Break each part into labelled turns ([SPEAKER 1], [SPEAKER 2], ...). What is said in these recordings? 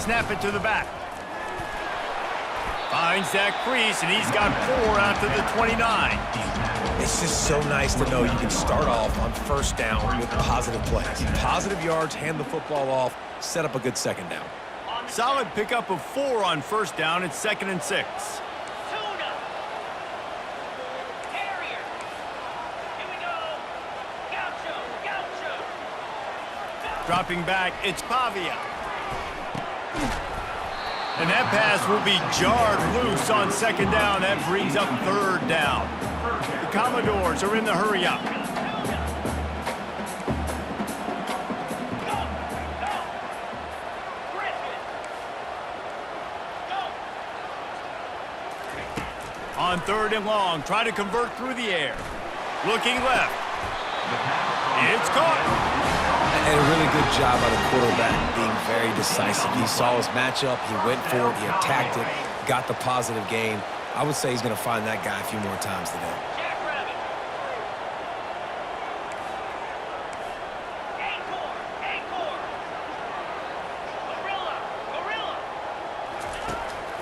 [SPEAKER 1] snap it to the back. Finds that crease, and he's got 4 out to the 29.
[SPEAKER 2] It's just so nice to know you can start off on first down with positive plays. Positive yards, hand the football off, set up a good second down.
[SPEAKER 1] Solid pickup of 4 on first down. It's 2nd and 6. Dropping back, it's Pavia. And that pass will be jarred loose on 2nd down. That brings up 3rd down. The Commodores are in the hurry-up. On 3rd and long, try to convert through the air. Looking left. It's caught.
[SPEAKER 2] And a really good job by the quarterback being very decisive. He saw his matchup, he went for it, he attacked it, got the positive gain. I would say he's going to find that guy a few more times today.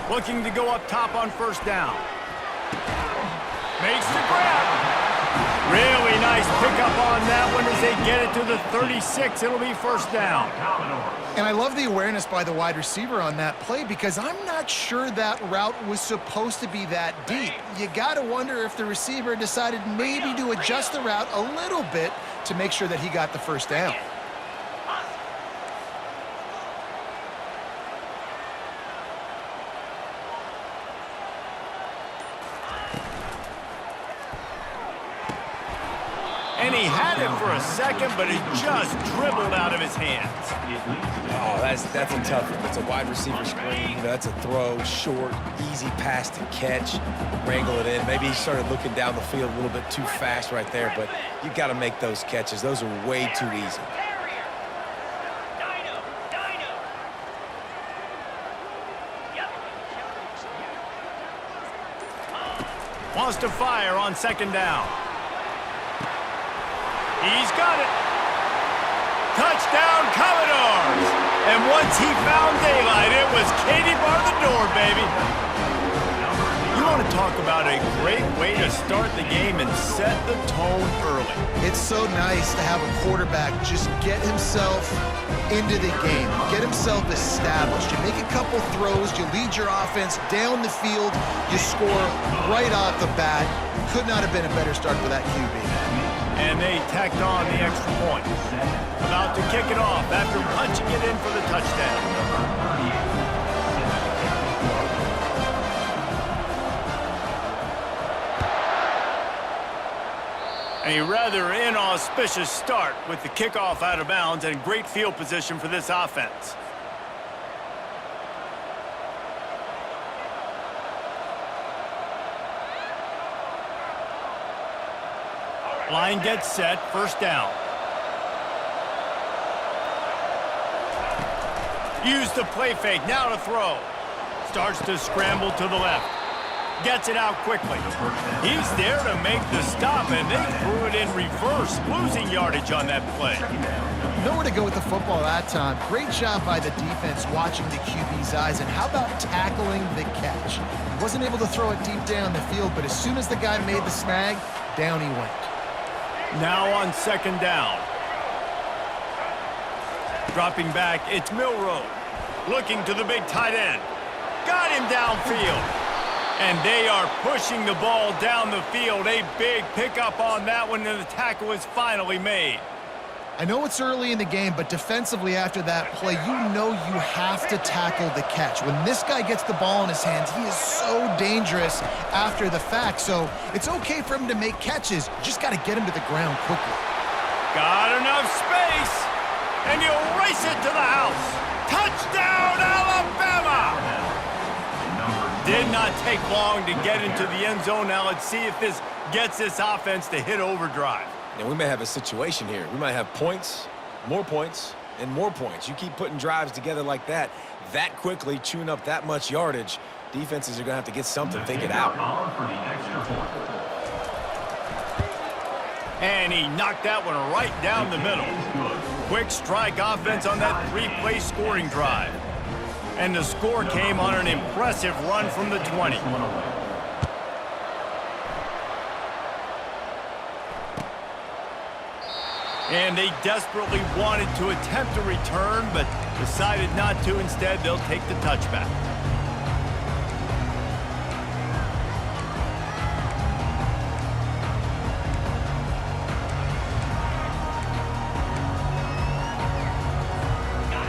[SPEAKER 2] Looking to go up top on first down. Makes the grab. Really nice pickup on that one as they get it to the 36. It'll be first down.
[SPEAKER 3] And I love the awareness by the wide receiver on that play because I'm not sure that route was supposed to be that deep. You got to wonder if the receiver decided maybe to adjust the route a little bit to make sure that he got the first down.
[SPEAKER 1] And he had it for a second, but it just dribbled out of his hands.
[SPEAKER 2] Oh, that's a tough one. It's a wide receiver screen. You know, that's a throw, short, easy pass to catch, wrangle it in. Maybe he started looking down the field a little bit too fast right there, but you got to make those catches. Those are way too easy.
[SPEAKER 1] Wants to fire on 2nd down. He's got it. Touchdown, Commodores. And once he found daylight, it was Katie bar the door, baby. You want to talk about a great way to start the game and set the tone early.
[SPEAKER 3] It's so nice to have a quarterback just get himself into the game, get himself established. You make a couple throws, you lead your offense down the field, you score right off the bat. Could not have been a better start for that QB.
[SPEAKER 1] And they tacked on the extra point. About to kick it off after punching it in for the touchdown. A rather inauspicious start with the kickoff out of bounds and great field position for this offense. Line gets set, first down. Use the play fake, now to throw. Starts to scramble to the left. Gets it out quickly. He's there to make the stop, and they threw it in reverse, losing yardage on that play.
[SPEAKER 3] Nowhere to go with the football that time. Great job by the defense watching the QB's eyes, and how about tackling the catch? He wasn't able to throw it deep down the field, but as soon as the guy made the snag, down he went.
[SPEAKER 1] Now on 2nd down. Dropping back, it's Milroe. Looking to the big tight end. Got him downfield. And they are pushing the ball down the field. A big pickup on that one, and the tackle is finally made.
[SPEAKER 3] I know it's early in the game, but defensively after that play, you know you have to tackle the catch. When this guy gets the ball in his hands, he is so dangerous after the fact. So it's okay for him to make catches. You just got to get him to the ground quickly.
[SPEAKER 1] Got enough space, and you'll race it to the house. Touchdown, Alabama! Did not take long to get into the end zone. Now let's see if this gets this offense to hit overdrive.
[SPEAKER 2] And we may have a situation here. We might have points, and more points. You keep putting drives together like that quickly, chewing up that much yardage, defenses are going to have to get something figured out.
[SPEAKER 1] And he knocked that one right down the middle. Quick strike offense on that 3-play scoring drive. And the score came on an impressive run from the 20. And they desperately wanted to attempt a return, but decided not to. Instead, they'll take the touchback.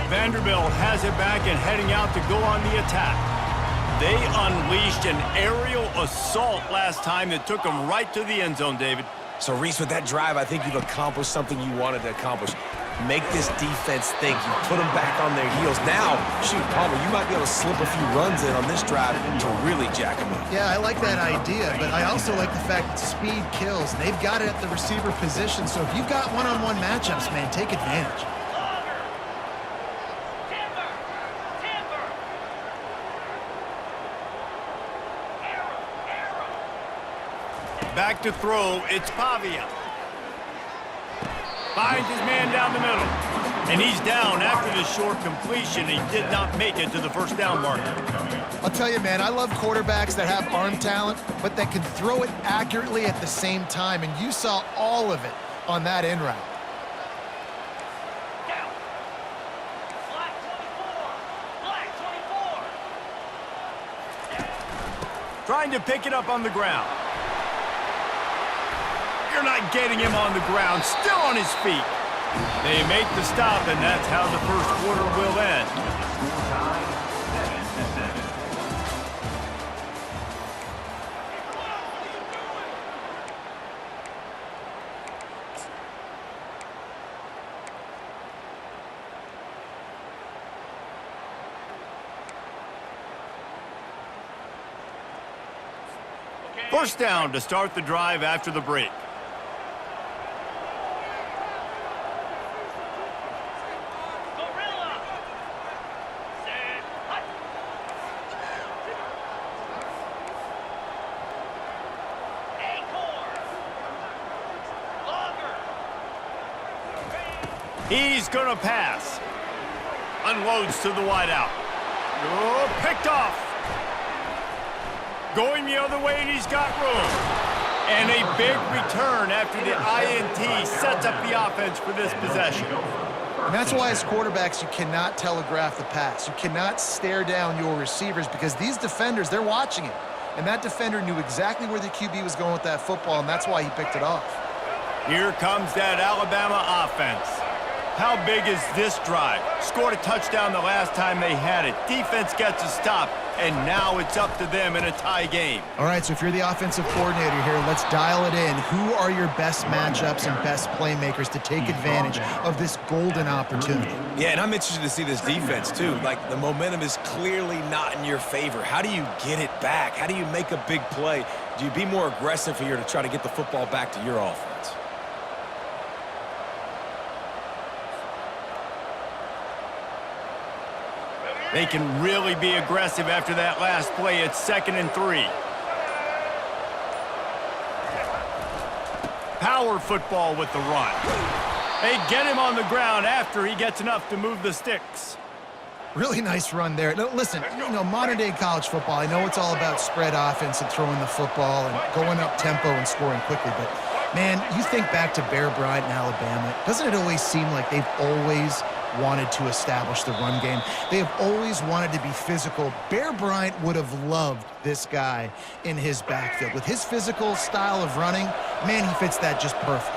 [SPEAKER 1] Vanderbilt has it back and heading out to go on the attack. They unleashed an aerial assault last time that took them right to the end zone, David.
[SPEAKER 2] So, Reese, with that drive, I think you've accomplished something you wanted to accomplish. Make this defense think. You put them back on their heels. Now, shoot, Palmer, you might be able to slip a few runs in on this drive to really jack them up.
[SPEAKER 3] Yeah, I like that idea, but I also like the fact that speed kills. They've got it at the receiver position, so if you've got one-on-one matchups, man, take advantage.
[SPEAKER 1] Back to throw, it's Pavia. Finds his man down the middle. And he's down after the short completion. He did not make it to the first down marker.
[SPEAKER 3] I'll tell you, man, I love quarterbacks that have arm talent, but that can throw it accurately at the same time, and you saw all of it on that in route.
[SPEAKER 1] Trying to pick it up on the ground. You're not getting him on the ground, still on his feet. They make the stop, and that's how the first quarter will end. First down to start the drive after the break. He's going to pass. Unloads to the wideout. Oh, picked off. Going the other way, and he's got room. And a big return after the INT sets up the offense for this possession.
[SPEAKER 3] And that's why as quarterbacks, you cannot telegraph the pass. You cannot stare down your receivers because these defenders, they're watching it. And that defender knew exactly where the QB was going with that football, and that's why he picked it off.
[SPEAKER 1] Here comes that Alabama offense. How big is this drive? Scored a touchdown the last time they had it. Defense gets a stop, and now it's up to them in a tie game.
[SPEAKER 3] All right, so if you're the offensive coordinator here, let's dial it in. Who are your best matchups and best playmakers to take advantage of this golden opportunity?
[SPEAKER 2] Yeah, and I'm interested to see this defense, too. Like, the momentum is clearly not in your favor. How do you get it back? How do you make a big play? Do you be more aggressive here to try to get the football back to your offense?
[SPEAKER 1] They can really be aggressive after that last play. It's 2nd and 3. Power football with the run. They get him on the ground after he gets enough to move the sticks.
[SPEAKER 3] Really nice run there. Now, listen, you know, modern-day college football, I know it's all about spread offense and throwing the football and going up tempo and scoring quickly, but, man, you think back to Bear Bryant in Alabama, doesn't it always seem like they've always wanted to establish the run game? They have always wanted to be physical. Bear Bryant would have loved this guy in his backfield. With his physical style of running, man, he fits that just perfect.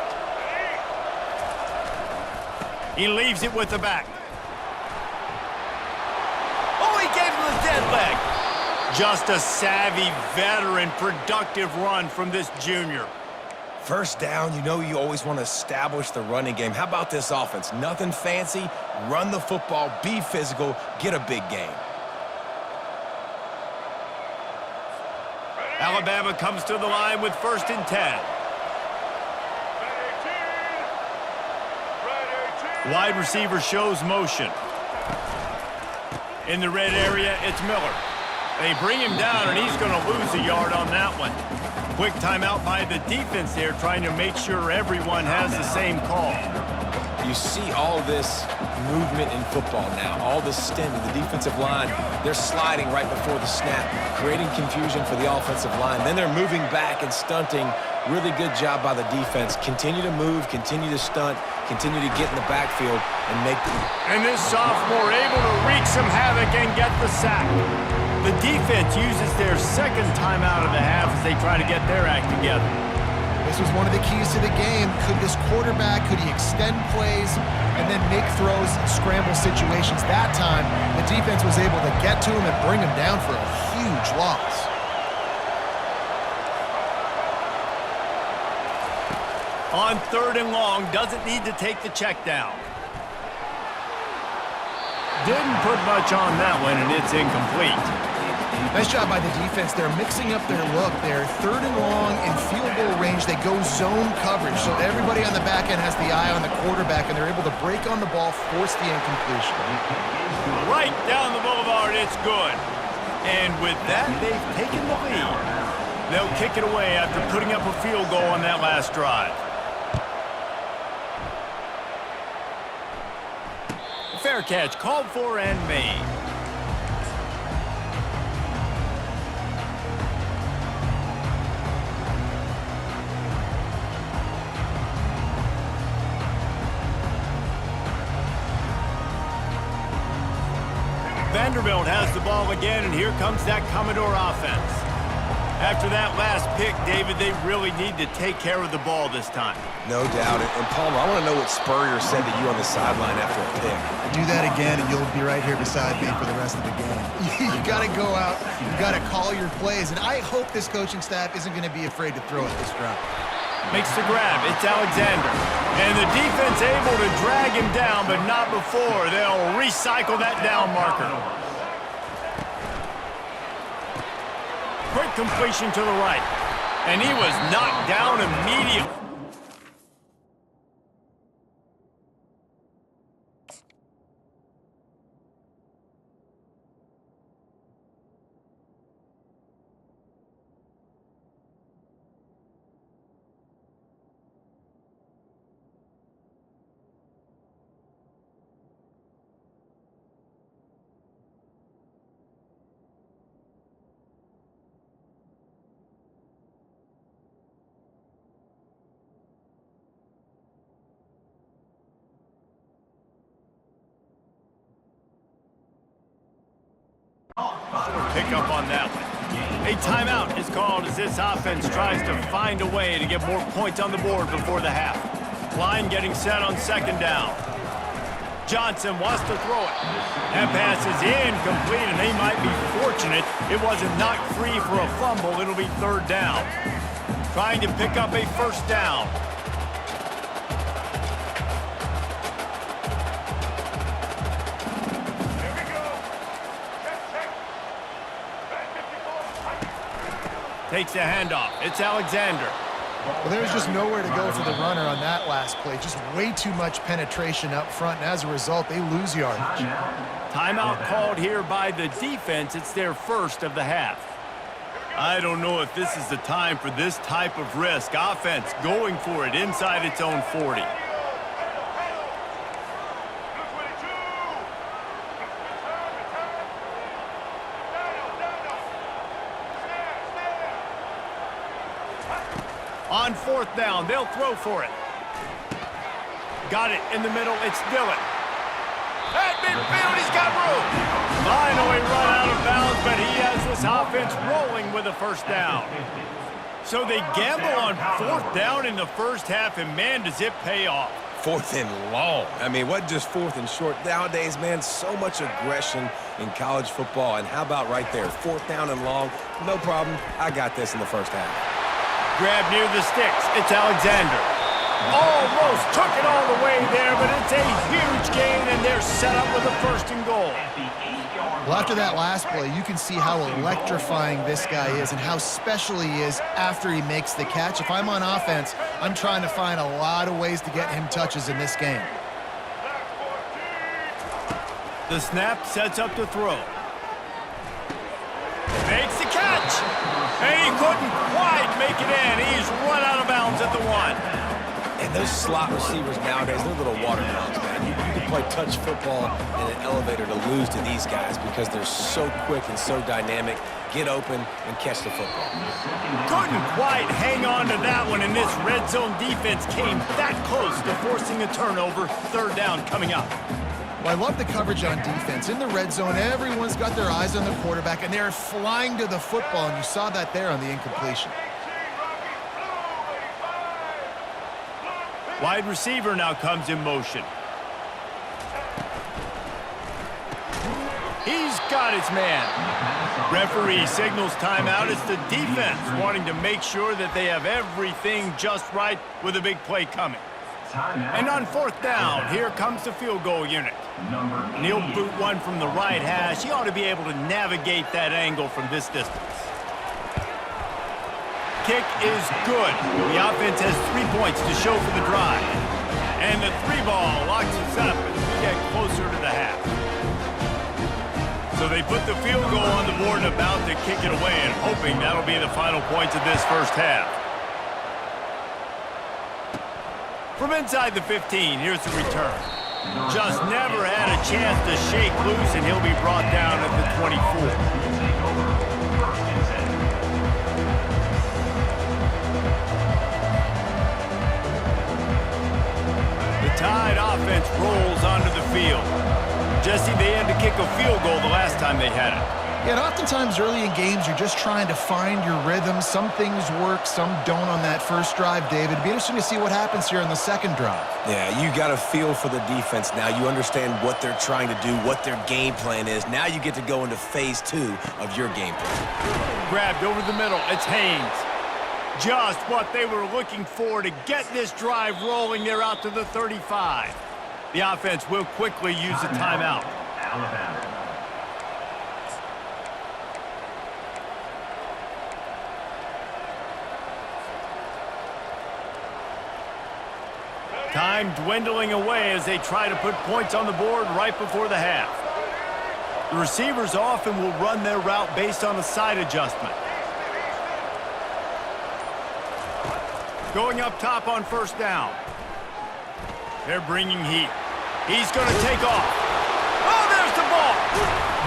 [SPEAKER 1] He leaves it with the back. Oh, he gave him the dead leg. Just a savvy, veteran, productive run from this junior.
[SPEAKER 2] First down, you know you always want to establish the running game. How about this offense? Nothing fancy. Run the football, be physical, get a big game.
[SPEAKER 1] Alabama comes to the line with 1st and 10. Wide receiver shows motion. In the red area, it's Miller. They bring him down, and he's going to lose a yard on that one. Quick timeout by the defense there, trying to make sure everyone has the same call.
[SPEAKER 2] You see all this movement in football now, all the stemming, the defensive line, they're sliding right before the snap, creating confusion for the offensive line. Then they're moving back and stunting. Really good job by the defense. Continue to move, continue to stunt, continue to get in the backfield and make them.
[SPEAKER 1] And this sophomore able to wreak some havoc and get the sack. The defense uses their second timeout of the half as they try to get their act together.
[SPEAKER 3] This was one of the keys to the game. Could this quarterback, could he extend plays and then make throws in scramble situations? That time, the defense was able to get to him and bring him down for a huge loss.
[SPEAKER 1] On 3rd and long, doesn't need to take the check down. Didn't put much on that one, and it's incomplete.
[SPEAKER 3] Nice job by the defense. They're mixing up their look. They're 3rd and long in field goal range. They go zone coverage, so everybody on the back end has the eye on the quarterback, and they're able to break on the ball, force the incompletion.
[SPEAKER 1] Right down the boulevard, it's good. And with that, they've taken the lead. They'll kick it away after putting up a field goal on that last drive. Fair catch called for and made. Vanderbilt has the ball again, and here comes that Commodore offense. After that last pick, David, they really need to take care of the ball this time.
[SPEAKER 2] No doubt. And Palmer, I want to know what Spurrier said to you on the sideline after a pick.
[SPEAKER 3] Do that again, and you'll be right here beside me for the rest of the game. You got to go out. You got to call your plays. And I hope this coaching staff isn't going to be afraid to throw at this drive.
[SPEAKER 1] Makes the grab. It's Alexander. And the defense able to drag him down, but not before. They'll recycle that down marker. Quick completion to the right. And he was knocked down immediately. Pick up on that one. A timeout is called as this offense tries to find a way to get more points on the board before the half. Line getting set on 2nd down. Johnson wants to throw it. That pass is incomplete, and they might be fortunate it wasn't knocked free for a fumble. It'll be 3rd down. Trying to pick up a 1st down. Takes the handoff. It's Alexander.
[SPEAKER 3] Well, there's just nowhere to go for the runner on that last play. Just way too much penetration up front, and as a result, they lose yardage.
[SPEAKER 1] Timeout called here by the defense. It's their 1st of the half. I don't know if this is the time for this type of risk. Offense going for it inside its own 40. On 4th down, they'll throw for it. Got it in the middle, it's Dillon. At midfield, he's got room. Finally run out of bounds, but he has this offense rolling with a 1st down. So they gamble on 4th down in the first half, and man, does it pay off.
[SPEAKER 2] 4th and long. I mean, what just 4th and short? Nowadays, man, so much aggression in college football. And how about right there, 4th down and long? No problem. I got this in the first half.
[SPEAKER 1] Grab near the sticks. It's Alexander. Almost took it all the way there, but it's a huge gain, and they're set up with a 1st and goal.
[SPEAKER 3] Well, after that last play, you can see how electrifying this guy is and how special he is after he makes the catch. If I'm on offense, I'm trying to find a lot of ways to get him touches in this game.
[SPEAKER 1] The snap sets up to throw. Makes the catch. And he couldn't quite make it in. He's run out of bounds at the 1.
[SPEAKER 2] And And those slot receivers nowadays, they're little water dogs, man. You can play touch football in an elevator to lose to these guys because they're so quick and so dynamic. Get open and catch the football.
[SPEAKER 1] Couldn't quite hang on to that one, and this red zone defense came that close to forcing a turnover. Third down coming up.
[SPEAKER 3] Well, I love the coverage on defense. In the red zone, everyone's got their eyes on the quarterback, and they're flying to the football, and you saw that there on the incompletion.
[SPEAKER 1] Wide receiver now comes in motion. He's got his man. Referee signals timeout. It's the defense wanting to make sure that they have everything just right with a big play coming. And on fourth down, here comes the field goal unit. And he'll boot one from the right hash. He ought to be able to navigate that angle from this distance. Kick is good. The offense has 3 points to show for the drive. And the 3-ball locks us up as we get closer to the half. So they put the field goal on the board and about to kick it away, and hoping that'll be the final points of this first half. From inside the 15, here's the return. Just never had a chance to shake loose, and he'll be brought down at the 24. The Tide offense rolls onto the field. Jesse, they had to kick a field goal the last time they had it.
[SPEAKER 3] Yeah, and oftentimes early in games, you're just trying to find your rhythm. Some things work, some don't on that first drive, David. It'd be interesting to see what happens here on the second drive.
[SPEAKER 2] Yeah, you got a feel for the defense now. You understand what they're trying to do, what their game plan is. Now you get to go into phase 2 of your game plan.
[SPEAKER 1] Grabbed over the middle. It's Haynes. Just what they were looking for to get this drive rolling. They're out to the 35. The offense will quickly use a timeout. Alabama. Time dwindling away as they try to put points on the board right before the half. The receivers often will run their route based on a side adjustment. Going up top on first down. They're bringing heat. He's going to take off. Oh, there's the ball.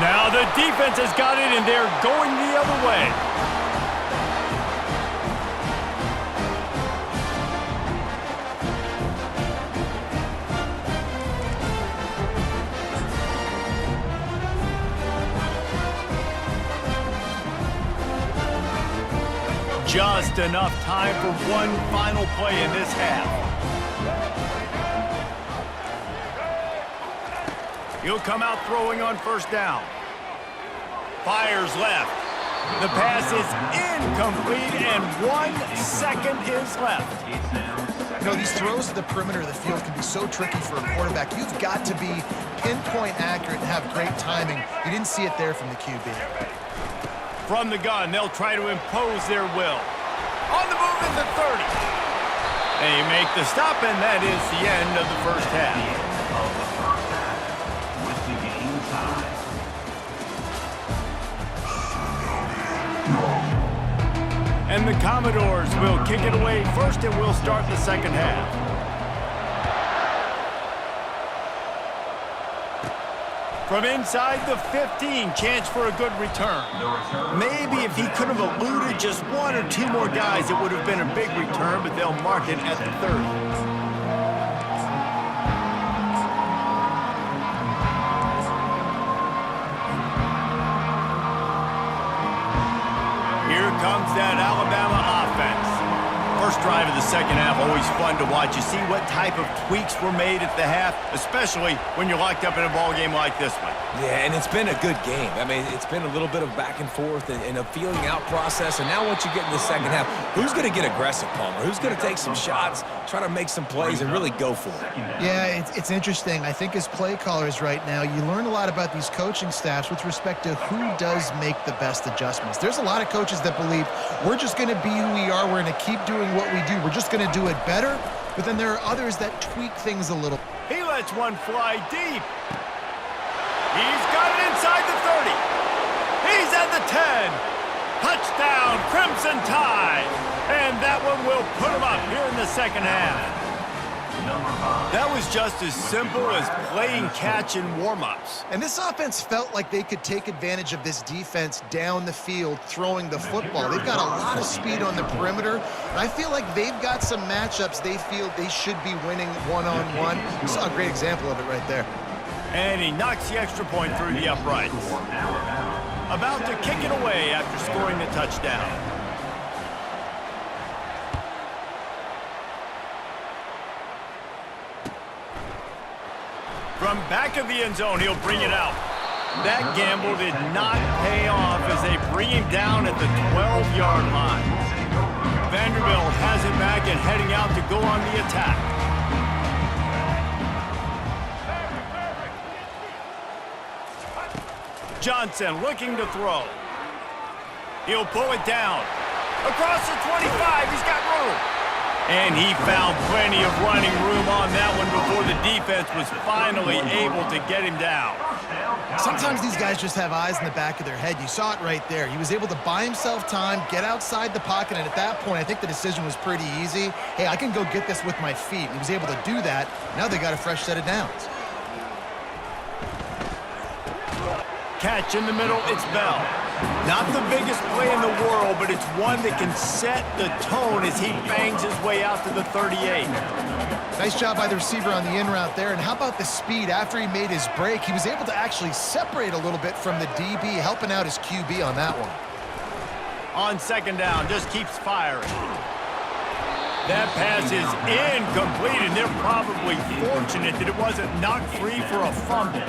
[SPEAKER 1] Now the defense has got it, and they're going the other way. Just enough time for one final play in this half. He'll come out throwing on first down. Fires left. The pass is incomplete, and 1 second is left.
[SPEAKER 3] You know, these throws to the perimeter of the field can be so tricky for a quarterback. You've got to be pinpoint accurate and have great timing. You didn't see it there from the QB.
[SPEAKER 1] From the gun, they'll try to impose their will. On the move is the 30. They make the stop, and that is the end of the first half. And the Commodores will kick it away first, and we'll start the second half. From inside the 15, chance for a good return. Maybe if he could have eluded just 1 or 2 more guys, it would have been a big return, but they'll mark it at the 30. Here comes that Alabama offense. First drive of the second half, always fun to watch. You see what type of tweaks were made at the half, especially when you're locked up in a ball game like this one.
[SPEAKER 2] Yeah, and it's been a good game. I mean, it's been a little bit of back and forth and a feeling out process. And now once you get in the second half, who's going to get aggressive, Palmer? Who's going to take some shots, try to make some plays, and really go for it?
[SPEAKER 3] Yeah, it's interesting. I think as play callers right now, you learn a lot about these coaching staffs with respect to who does make the best adjustments. There's a lot of coaches that believe we're just going to be who we are. We're going to keep doing what we do. We're just going to do it better. But then there are others that tweak things a little.
[SPEAKER 1] He lets one fly deep. He's got it inside the 30. He's at the 10. Touchdown, Crimson Tide. And that one will put him up here in the second half. That was just as simple as playing catch in warm-ups.
[SPEAKER 3] And this offense felt like they could take advantage of this defense down the field throwing the football. They've got a lot of speed on the perimeter, and I feel like they've got some matchups they feel they should be winning one-on-one. You saw a great example of it right there.
[SPEAKER 1] And he knocks the extra point through the uprights. About to kick it away after scoring the touchdown. From back of the end zone, he'll bring it out. That gamble did not pay off as they bring him down at the 12-yard line. Vanderbilt has it back and heading out to go on the attack. Johnson looking to throw. He'll pull it down. Across the 25, he's got room. And he found plenty of running room on that one before the defense was finally able to get him down.
[SPEAKER 3] Sometimes these guys just have eyes in the back of their head. You saw it right there. He was able to buy himself time, get outside the pocket, and at that point, I think the decision was pretty easy. Hey, I can go get this with my feet. He was able to do that. Now they got a fresh set of downs.
[SPEAKER 1] Catch in the middle, it's Bell. Not the biggest play in the world, but it's one that can set the tone as he bangs his way out to the 38.
[SPEAKER 3] Nice job by the receiver on the in route there. And how about the speed after he made his break? He was able to actually separate a little bit from the DB, helping out his QB on that one.
[SPEAKER 1] On second down, just keeps firing. That pass is incomplete, and they're probably fortunate that it wasn't knocked free for a fumble.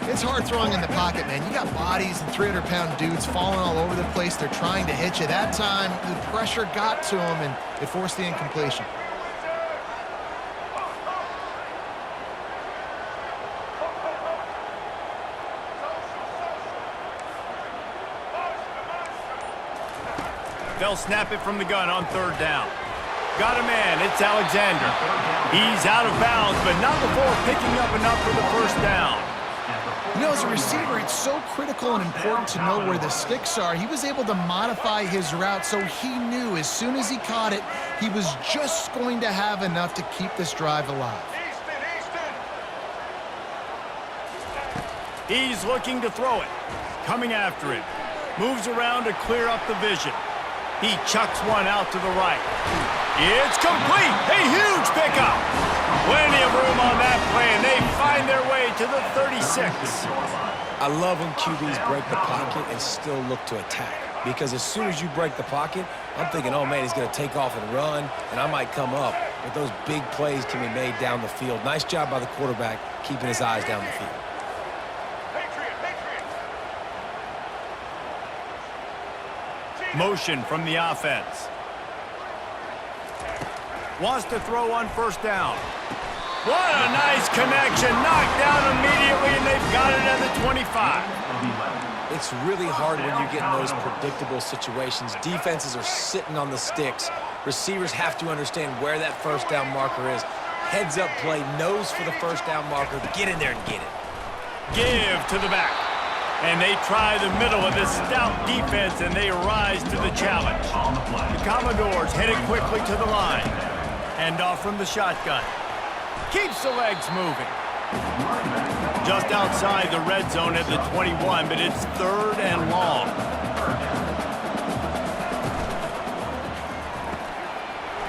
[SPEAKER 3] It's hard throwing in the pocket, man. You got bodies and 300-pound dudes falling all over the place. They're trying to hit you. That time, the pressure got to him, and it forced the incompletion.
[SPEAKER 1] They'll snap it from the gun on third down. Got a man, it's Alexander. He's out of bounds, but not before picking up enough for the first down.
[SPEAKER 3] You know, as a receiver, it's so critical and important to know where the sticks are. He was able to modify his route so he knew as soon as he caught it, he was just going to have enough to keep this drive alive.
[SPEAKER 1] He's looking to throw it. Coming after it. Moves around to clear up the vision. He chucks one out to the right. It's complete. A huge pickup. Plenty of room on that play, and they find their way to the 36.
[SPEAKER 2] I love when QBs break the pocket and still look to attack. Because as soon as you break the pocket, I'm thinking, oh, man, he's going to take off and run, and I might come up. But those big plays can be made down the field. Nice job by the quarterback keeping his eyes down the field.
[SPEAKER 1] Motion from the offense. Wants to throw on first down. What a nice connection. Knocked down immediately, and they've got it at the 25.
[SPEAKER 2] It's really hard when you get in those predictable situations. Defenses are sitting on the sticks. Receivers have to understand where that first down marker is. Heads up play, nose for the first down marker. Get in there and get it.
[SPEAKER 1] Give to the back. And they try the middle of this stout defense, and they rise to the challenge. The Commodores headed quickly to the line. Hand off from the shotgun. Keeps the legs moving. Just outside the red zone at the 21, but it's third and long.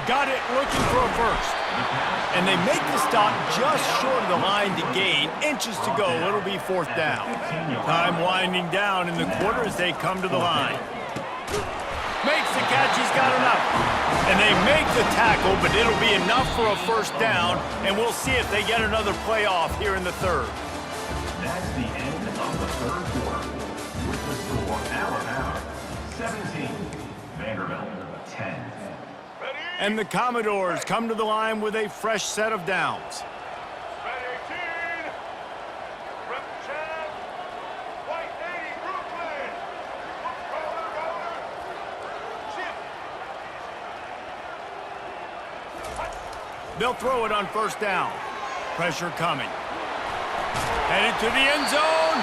[SPEAKER 1] Got it looking for a first. And they make the stop just short of the line to gain. Inches to go. It'll be fourth down. Time winding down in the quarter as they come to the line. Makes the catch. He's got enough. And they make the tackle, but it'll be enough for a first down. And we'll see if they get another play off here in the third.
[SPEAKER 4] That's the end of the third quarter. With the score, Alabama 17, Vanderbilt 10.
[SPEAKER 1] And the Commodores come to the line with a fresh set of downs. They'll throw it on first down. Pressure coming. Headed to the end zone.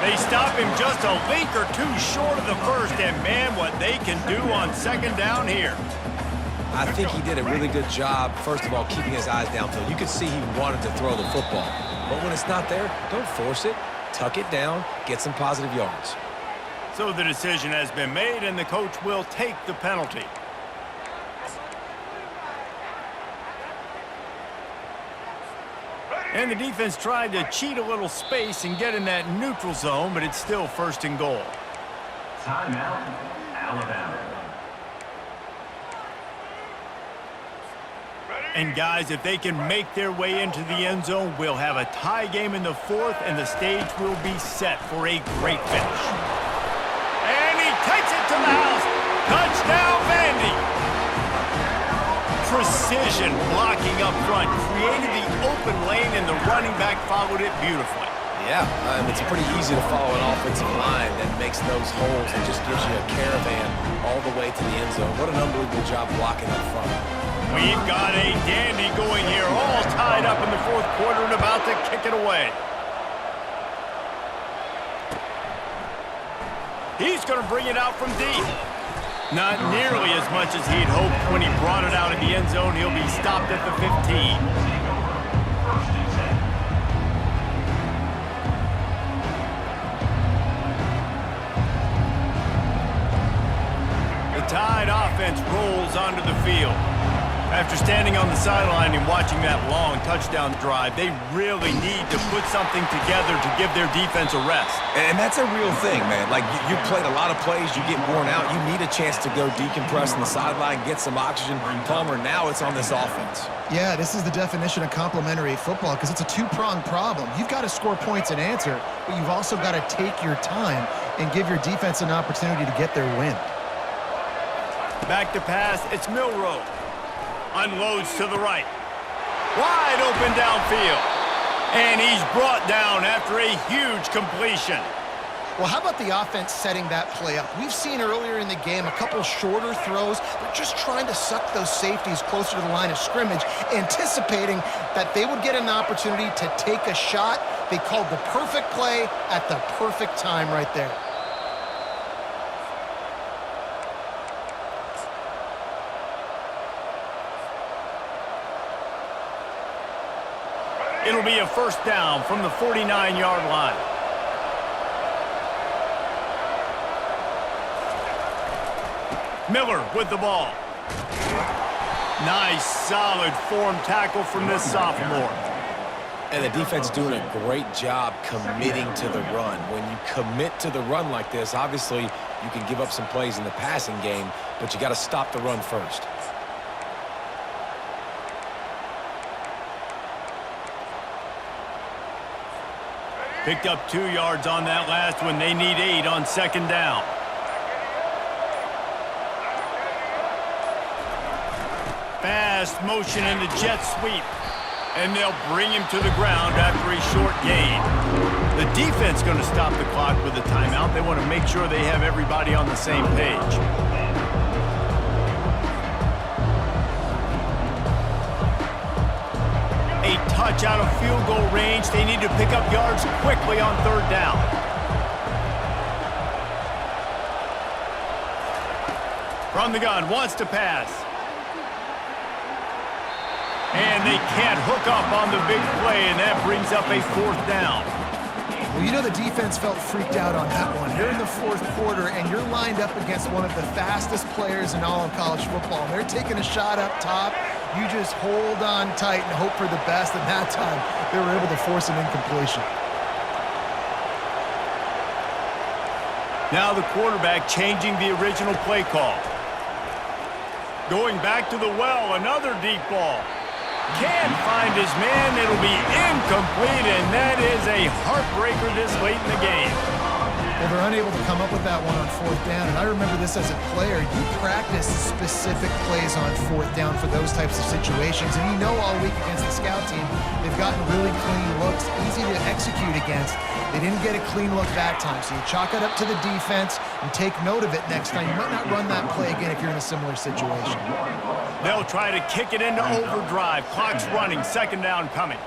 [SPEAKER 1] They stop him just a link or two short of the first, and man, what they can do on second down here.
[SPEAKER 2] I think he did a really good job, first of all, keeping his eyes downfield. You could see he wanted to throw the football. But when it's not there, don't force it. Tuck it down, get some positive yards.
[SPEAKER 1] So the decision has been made, and the coach will take the penalty. And the defense tried to cheat a little space and get in that neutral zone, but it's still 1st and goal.
[SPEAKER 4] Timeout, Alabama.
[SPEAKER 1] And guys, if they can make their way into the end zone, we'll have a tie game in the 4th, and the stage will be set for a great finish. And he takes it to the house. Touchdown, Vandy. Precision blocking up front, created the open lane, and the running back followed it beautifully.
[SPEAKER 2] Yeah, it's pretty easy to follow an offensive line that makes those holes and just gives you a caravan all the way to the end zone. What an unbelievable job blocking up front.
[SPEAKER 1] We've got a dandy going here, all tied up in the 4th quarter and about to kick it away. He's going to bring it out from deep. Not nearly as much as he'd hoped when he brought it out of the end zone. He'll be stopped at the 15. Tide offense rolls onto the field. After standing on the sideline and watching that long touchdown drive, they really need to put something together to give their defense a rest.
[SPEAKER 2] And that's a real thing, man. Like, you played a lot of plays, you get worn out, you need a chance to go decompress on the sideline, get some oxygen. Palmer, now it's on this offense.
[SPEAKER 3] Yeah, this is the definition of complementary football because it's a two-pronged problem. You've got to score points and answer, but you've also got to take your time and give your defense an opportunity to get their win.
[SPEAKER 1] Back to pass, it's Milroe. Unloads to the right. Wide open downfield. And he's brought down after a huge completion.
[SPEAKER 3] Well, how about the offense setting that play up? We've seen earlier in the game a couple shorter throws. They're just trying to suck those safeties closer to the line of scrimmage, anticipating that they would get an opportunity to take a shot. They called the perfect play at the perfect time right there.
[SPEAKER 1] It'll be a 1st down from the 49-yard line. Miller with the ball. Nice, solid form tackle from this sophomore.
[SPEAKER 2] And the defense doing a great job committing to the run. When you commit to the run like this, obviously you can give up some plays in the passing game, but you got to stop the run first.
[SPEAKER 1] Picked up 2 yards on that last one. They need 8 on 2nd down. Fast motion in the jet sweep. And they'll bring him to the ground after a short gain. The defense going to stop the clock with a timeout. They want to make sure they have everybody on the same page. A touch out of field goal range. They need to pick up yards quickly on 3rd down. From the gun, wants to pass. And they can't hook up on the big play, and that brings up a 4th down.
[SPEAKER 3] Well, you know the defense felt freaked out on that one. You're in the 4th quarter, and you're lined up against one of the fastest players in all of college football. And they're taking a shot up top. You just hold on tight and hope for the best, and that time they were able to force an incompletion.
[SPEAKER 1] Now the quarterback changing the original play call. Going back to the well, another deep ball. Can't find his man. It'll be incomplete, and that is a heartbreaker this late in the game.
[SPEAKER 3] Well, they're unable to come up with that one on 4th down, and I remember this as a player. You practice specific plays on 4th down for those types of situations, and you know all week against the scout team, they've gotten really clean looks, easy to execute against. They didn't get a clean look that time, so you chalk it up to the defense and take note of it next time. You might not run that play again if you're in a similar situation.
[SPEAKER 1] They'll try to kick it into overdrive. Clock's running, 2nd down coming.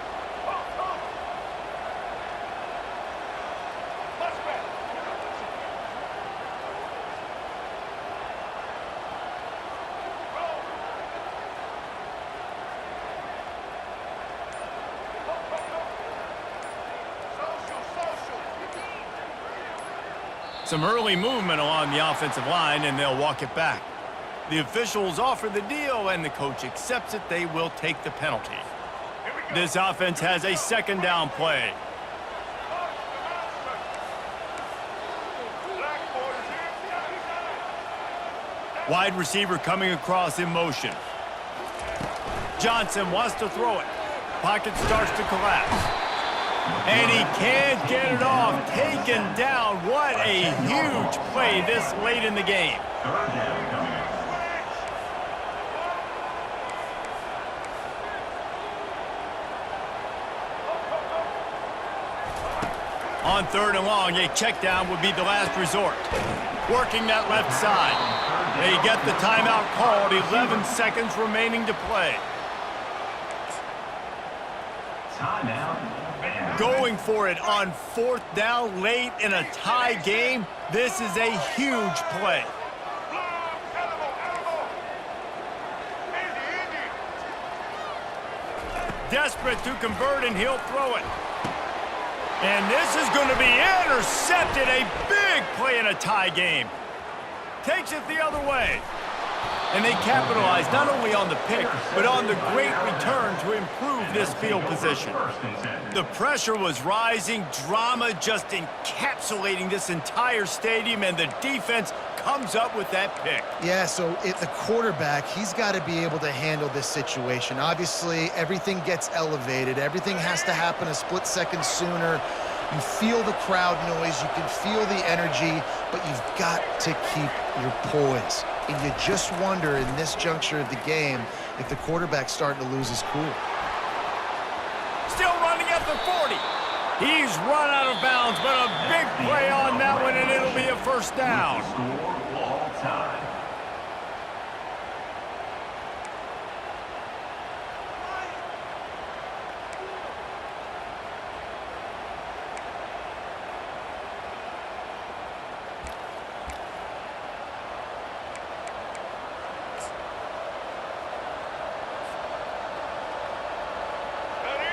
[SPEAKER 1] Some early movement along the offensive line, and they'll walk it back. The officials offer the deal, and the coach accepts it. They will take the penalty. This offense has a second down play. Wide receiver coming across in motion. Johnson wants to throw it. Pocket starts to collapse. And he can't get it off. Taken down. What a huge play this late in the game. On 3rd and long, a check down would be the last resort. Working that left side. They get the timeout called. 11 seconds remaining to play.
[SPEAKER 4] Timeout.
[SPEAKER 1] Going for it on 4th down late in a tie game. This is a huge play. Desperate to convert, and he'll throw it. And this is going to be intercepted. A big play in a tie game. Takes it the other way. And they capitalize not only on the pick, but on the great return to improve this field position. The pressure was rising, drama just encapsulating this entire stadium, and the defense comes up with that pick.
[SPEAKER 3] Yeah, so the quarterback, he's got to be able to handle this situation. Obviously, everything gets elevated. Everything has to happen a split second sooner. You feel the crowd noise. You can feel the energy, but you've got to keep your poise. And you just wonder in this juncture of the game if the quarterback's starting to lose his cool.
[SPEAKER 1] Still running at the 40. He's run out of bounds, but a big play on that one, and it'll be a first down.
[SPEAKER 4] Score all time.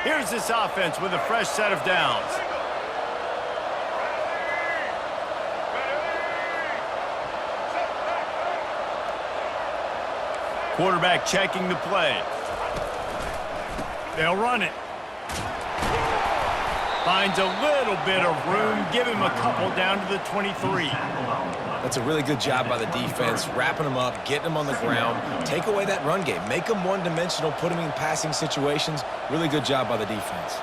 [SPEAKER 1] Here's this offense with a fresh set of downs. Quarterback checking the play. They'll run it. Finds a little bit of room. Give him a couple down to the 23.
[SPEAKER 2] That's a really good job by the defense, wrapping them up, getting them on the ground. Take away that run game. Make them one-dimensional, put them in passing situations. Really good job by the defense.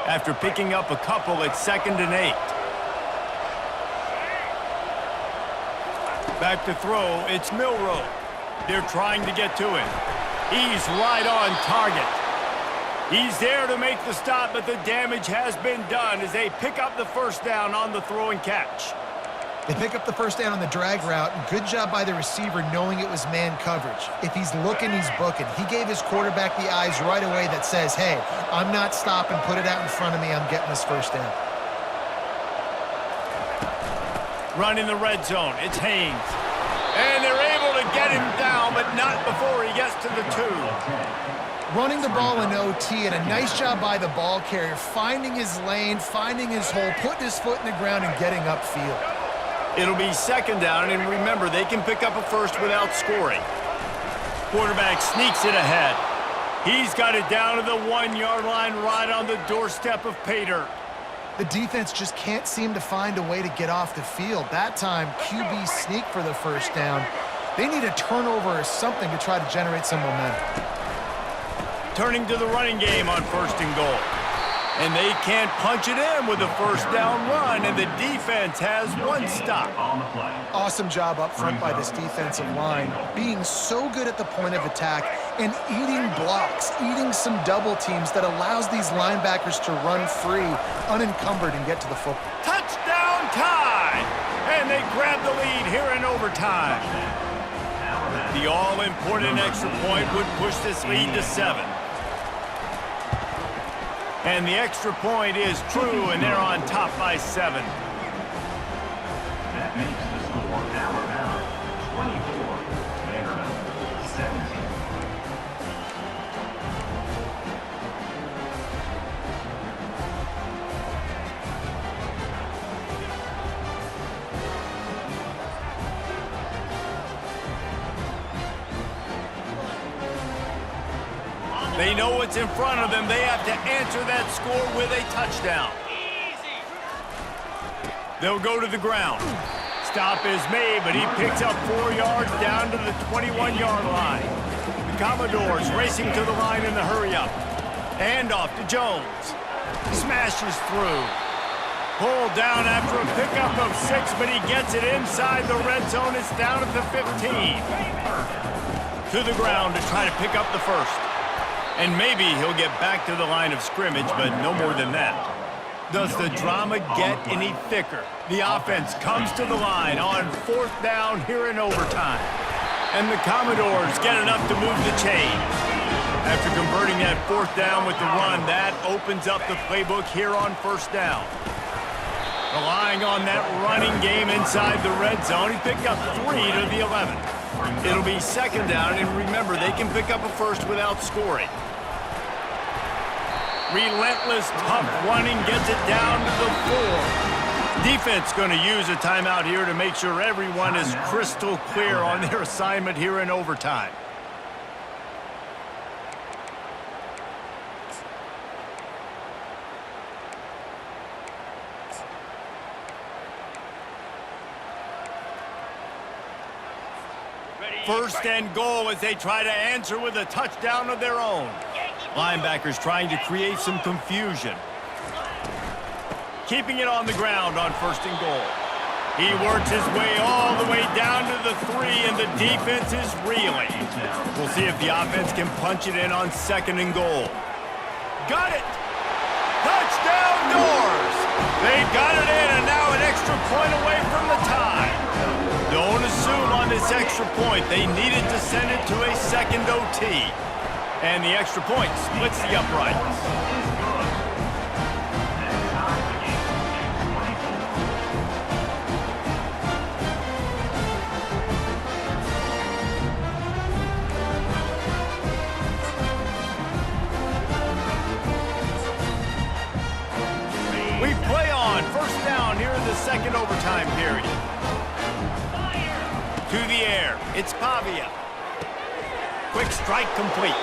[SPEAKER 1] After picking up a couple, it's 2nd and 8. Back to throw, it's Milroe. They're trying to get to him. He's right on target. He's there to make the stop, but the damage has been done as they pick up the first down on the throw and catch.
[SPEAKER 3] They pick up the first down on the drag route. Good job by the receiver knowing it was man coverage. If he's looking, he's booking. He gave his quarterback the eyes right away that says, hey, I'm not stopping. Put it out in front of me. I'm getting this first down.
[SPEAKER 1] Run in the red zone. It's Haynes. And they're able to get him down, but not before he gets to the 2.
[SPEAKER 3] Running the ball in OT, and a nice job by the ball carrier, finding his lane, finding his hole, putting his foot in the ground and getting upfield.
[SPEAKER 1] It'll be 2nd down, and remember, they can pick up a first without scoring. Quarterback sneaks it ahead. He's got it down to the 1-yard line right on the doorstep of pay dirt.
[SPEAKER 3] The defense just can't seem to find a way to get off the field. That time, QB sneak for the first down. They need a turnover or something to try to generate some momentum.
[SPEAKER 1] Turning to the running game on 1st and goal. And they can't punch it in with a first down run, and the defense has one stop.
[SPEAKER 3] Awesome job up front by this defensive line, being so good at the point of attack and eating blocks, eating some double teams that allows these linebackers to run free, unencumbered, and get to the football.
[SPEAKER 1] Touchdown tie! And they grab the lead here in overtime. The all-important extra point would push this lead to 7. And the extra point is true, and they're on top by 7.
[SPEAKER 4] That makes the score Alabama 24, Vanderbilt 17.
[SPEAKER 1] They know what's in front of them. They have to answer that score with a touchdown. They'll go to the ground. Stop is made, but he picks up 4 yards down to the 21-yard line. The Commodores racing to the line in the hurry-up. Hand off to Jones. Smashes through. Pulled down after a pickup of 6, but he gets it inside the red zone. It's down at the 15. To the ground to try to pick up the first. And maybe he'll get back to the line of scrimmage, but no more than that. Does the drama get any thicker? The offense comes to the line on 4th down here in overtime. And the Commodores get enough to move the chains. After converting that 4th down with the run, that opens up the playbook here on 1st down. Relying on that running game inside the red zone, he picked up 3 to the 11. It'll be 2nd down, and remember, they can pick up a first without scoring. Relentless, tough running gets it down to the 4. Defense going to use a timeout here to make sure everyone is crystal clear on their assignment here in overtime. First and goal as they try to answer with a touchdown of their own. Linebackers trying to create some confusion. Keeping it on the ground on 1st and goal. He works his way all the way down to the 3, and the defense is reeling. We'll see if the offense can punch it in on 2nd and goal. Got it! Touchdown Doors! They got it in, and now an extra point away from the tie. Don't assume on this extra point. They needed to send it to a 2nd OT. And the extra point splits the uprights. We play on 1st down here in the 2nd overtime period. To the air, it's Pavia. Quick strike complete.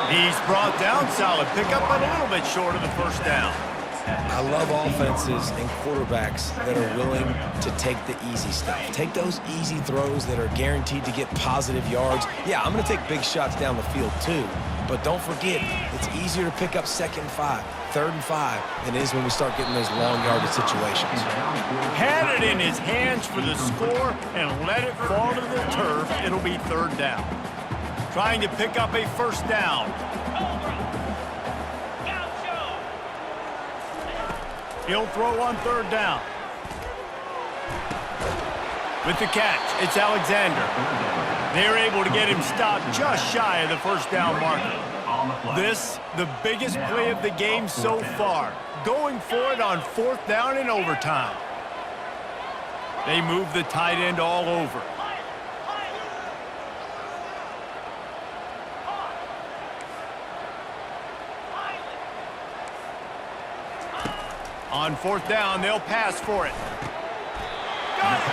[SPEAKER 1] He's brought down, solid pickup, but a little bit short of the 1st down.
[SPEAKER 2] I love offenses and quarterbacks that are willing to take the easy stuff. Take those easy throws that are guaranteed to get positive yards. Yeah, I'm going to take big shots down the field too, but don't forget, it's easier to pick up 2nd and 5, 3rd and 5 than it is when we start getting those long yardage situations.
[SPEAKER 1] Had it in his hands for the score and let it fall to the turf. It'll be 3rd down. Trying to pick up a 1st down. He'll throw on 3rd down. With the catch, it's Alexander. They're able to get him stopped just shy of the 1st down marker. This, the biggest play of the game so far. Going for it on 4th down in overtime. They move the tight end all over. On 4th down, they'll pass for it. Got it.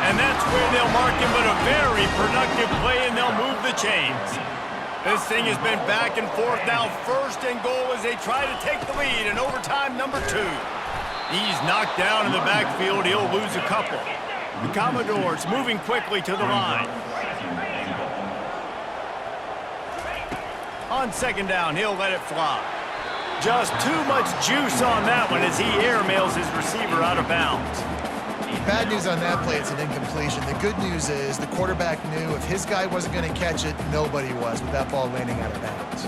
[SPEAKER 1] And that's where they'll mark him, but a very productive play, and they'll move the chains. This thing has been back and forth now. 1st and goal as they try to take the lead in overtime number 2. He's knocked down in the backfield. He'll lose a couple. The Commodores moving quickly to the line. On 2nd down, he'll let it fly. Just too much juice on that one as he airmails his receiver out of bounds.
[SPEAKER 3] Bad news on that play, it's an incompletion. The good news is the quarterback knew if his guy wasn't going to catch it, nobody was with that ball landing out of bounds.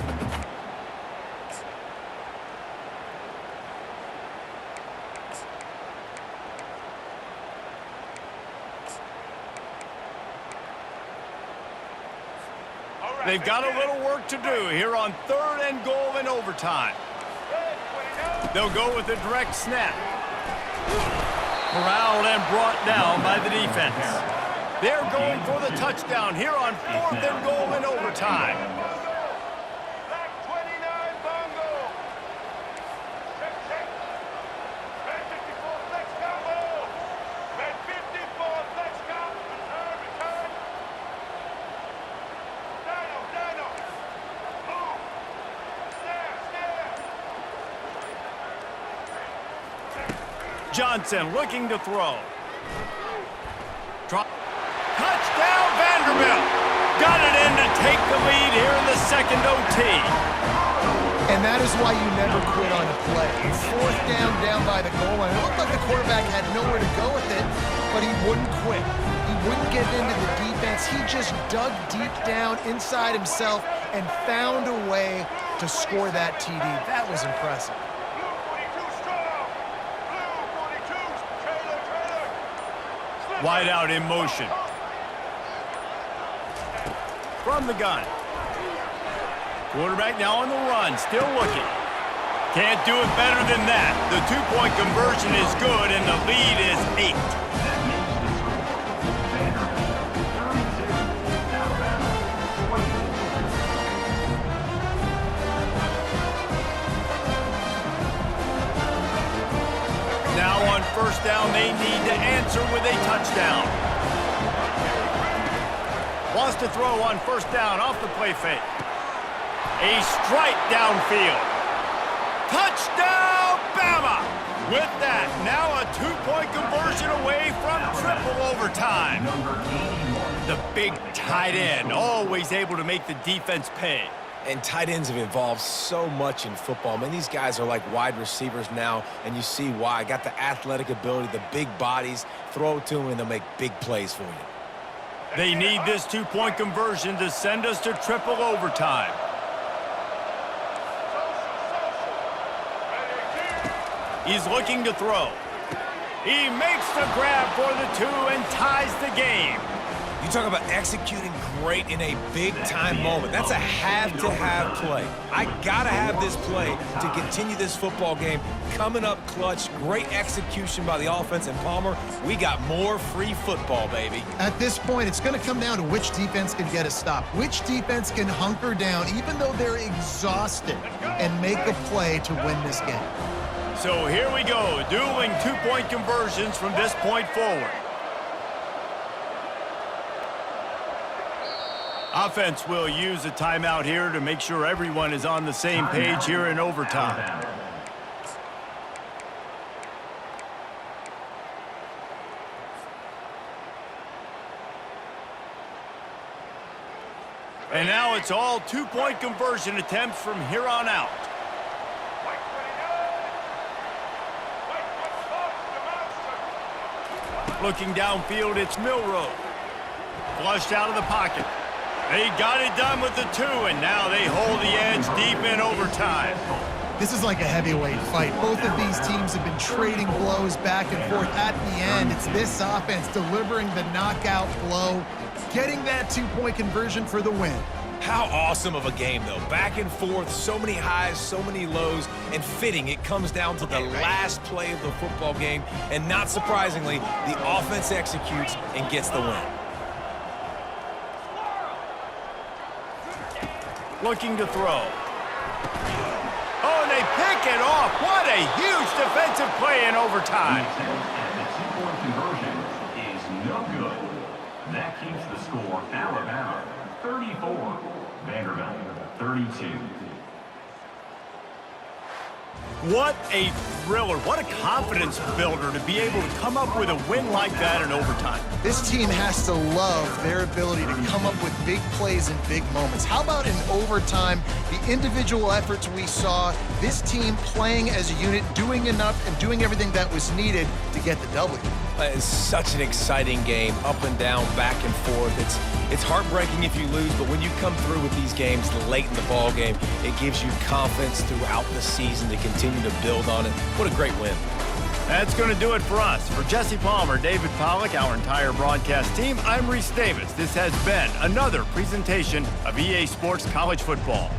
[SPEAKER 1] They've got a little work to do here on 3rd and goal in overtime. They'll go with a direct snap. Corralled and brought down by the defense. They're going for the touchdown here on 4th and goal in overtime. Johnson looking to throw. Touchdown, Vanderbilt. Got it in to take the lead here in the second OT.
[SPEAKER 3] And that is why you never quit on a play. Fourth down by the goal line. It looked like the quarterback had nowhere to go with it, but he wouldn't quit. He wouldn't give in to the defense. He just dug deep down inside himself and found a way to score that TD. That was impressive.
[SPEAKER 1] Wide out in motion. From the gun. Quarterback now on the run, still looking. Can't do it better than that. The two-point conversion is good, and the lead is 8. Now on first down, they need to answer with a touchdown. Wants to throw on first down off the play fake. A strike downfield. Touchdown, Bama! With that, now a two-point conversion away from triple overtime. The big tight end, always able to make the defense pay.
[SPEAKER 2] And tight ends have evolved so much in football. Man, these guys are like wide receivers now, and you see why. Got the athletic ability, the big bodies. Throw it to them, and they'll make big plays for you.
[SPEAKER 1] They need this two-point conversion to send us to triple overtime. He's looking to throw. He makes the grab for the 2 and ties the game.
[SPEAKER 2] You talk about executing great in a big-time moment. That's a have-to-have play. I got to have this play to continue this football game. Coming up clutch, great execution by the offense. And, Palmer, we got more free football, baby.
[SPEAKER 3] At this point, it's going to come down to which defense can get a stop, which defense can hunker down, even though they're exhausted, and make a play to win this game.
[SPEAKER 1] So here we go, dueling two-point conversions from this point forward. Offense will use a timeout here to make sure everyone is on the same page here in overtime. And now it's all two-point conversion attempts from here on out. Looking downfield, it's Milroe. Flushed out of the pocket. They got it done with the 2, and now they hold the edge deep in overtime.
[SPEAKER 3] This is like a heavyweight fight. Both of these teams have been trading blows back and forth. At the end, it's this offense delivering the knockout blow, getting that two-point conversion for the win.
[SPEAKER 2] How awesome of a game, though. Back and forth, so many highs, so many lows, and fitting. It comes down to the last play of the football game, and not surprisingly, the offense executes and gets the win.
[SPEAKER 1] Looking to throw. Oh, and they pick it off. What a huge defensive play in overtime.
[SPEAKER 4] And the two-point conversion is no good. That keeps the score Alabama 34, Vanderbilt 32.
[SPEAKER 1] What a thriller. What a confidence builder to be able to come up with a win like that in overtime.
[SPEAKER 3] This team has to love their ability to come up with big plays in big moments. How about in overtime, the individual efforts we saw, this team playing as a unit, doing enough and doing everything that was needed to get the W.
[SPEAKER 2] It's such an exciting game, up and down, back and forth. It's heartbreaking if you lose, but when you come through with these games late in the ball game, it gives you confidence throughout the season to continue to build on it. What a great win.
[SPEAKER 1] That's going to do it for us. For Jesse Palmer, David Pollack, our entire broadcast team, I'm Reese Davis. This has been another presentation of EA Sports College Football.